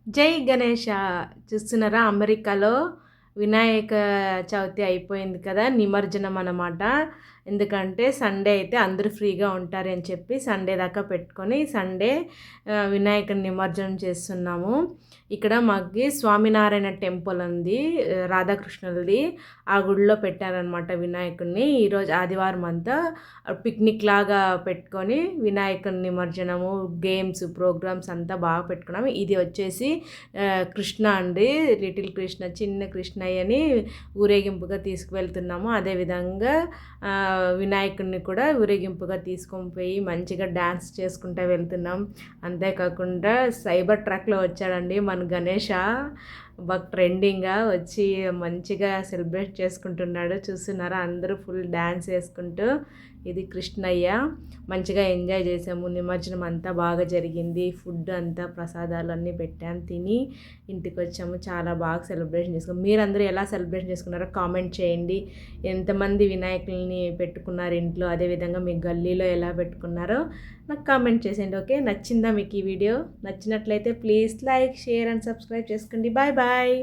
జై గణేష. చూస్తున్నారా, అమెరికాలో వినాయక చవితి అయిపోయింది కదా, నిమజ్జనం అన్నమాట. ఎందుకంటే సండే అయితే అందరూ ఫ్రీగా ఉంటారని చెప్పి సండే దాకా పెట్టుకొని సండే వినాయకుని నిమజ్జనం చేస్తున్నాము. ఇక్కడ మాకు స్వామినారాయణ టెంపుల్ ఉంది, రాధాకృష్ణులది. ఆ గుడిలో పెట్టారనమాట వినాయకుడిని. ఈరోజు ఆదివారం అంతా పిక్నిక్ లాగా పెట్టుకొని వినాయకుని నిమజ్జనము, గేమ్స్ ప్రోగ్రామ్స్ అంతా బాగా పెట్టుకున్నాము. ఇది వచ్చేసి కృష్ణ అండి, లిటిల్ కృష్ణ, చిన్న కృష్ణయ్యని ఊరేగింపుగా తీసుకువెళ్తున్నాము. అదేవిధంగా వినాయకుడిని కూడా ఊరేగింపుగా తీసుకొని పోయి మంచిగా డ్యాన్స్ చేసుకుంటూ వెళ్తున్నాం. అంతేకాకుండా సైబర్ ట్రక్లో వచ్చాడండి మన గణేష, బాగా ట్రెండింగ్గా వచ్చి మంచిగా సెలబ్రేట్ చేసుకుంటున్నాడు. చూస్తున్నారా, అందరూ ఫుల్ డ్యాన్స్ వేసుకుంటూ. ఇది కృష్ణయ్య. మంచిగా ఎంజాయ్ చేసాము. నిమజ్జనం అంతా బాగా జరిగింది. ఫుడ్ అంతా ప్రసాదాలు అన్నీ పెట్టాను, తిని ఇంటికి వచ్చాము. చాలా బాగా సెలబ్రేషన్ చేసుకున్నాం. మీరందరూ ఎలా సెలబ్రేషన్ చేసుకున్నారో కామెంట్ చేయండి. ఎంతమంది వినాయకుల్ని పెట్టుకున్నారు ఇంట్లో, అదేవిధంగా మీ గల్లీలో ఎలా పెట్టుకున్నారో నాకు కామెంట్ చేసేయండి. ఓకే, నచ్చిందా మీకు ఈ వీడియో? నచ్చినట్లయితే please like, share and subscribe చేసుకోండి. Bye bye.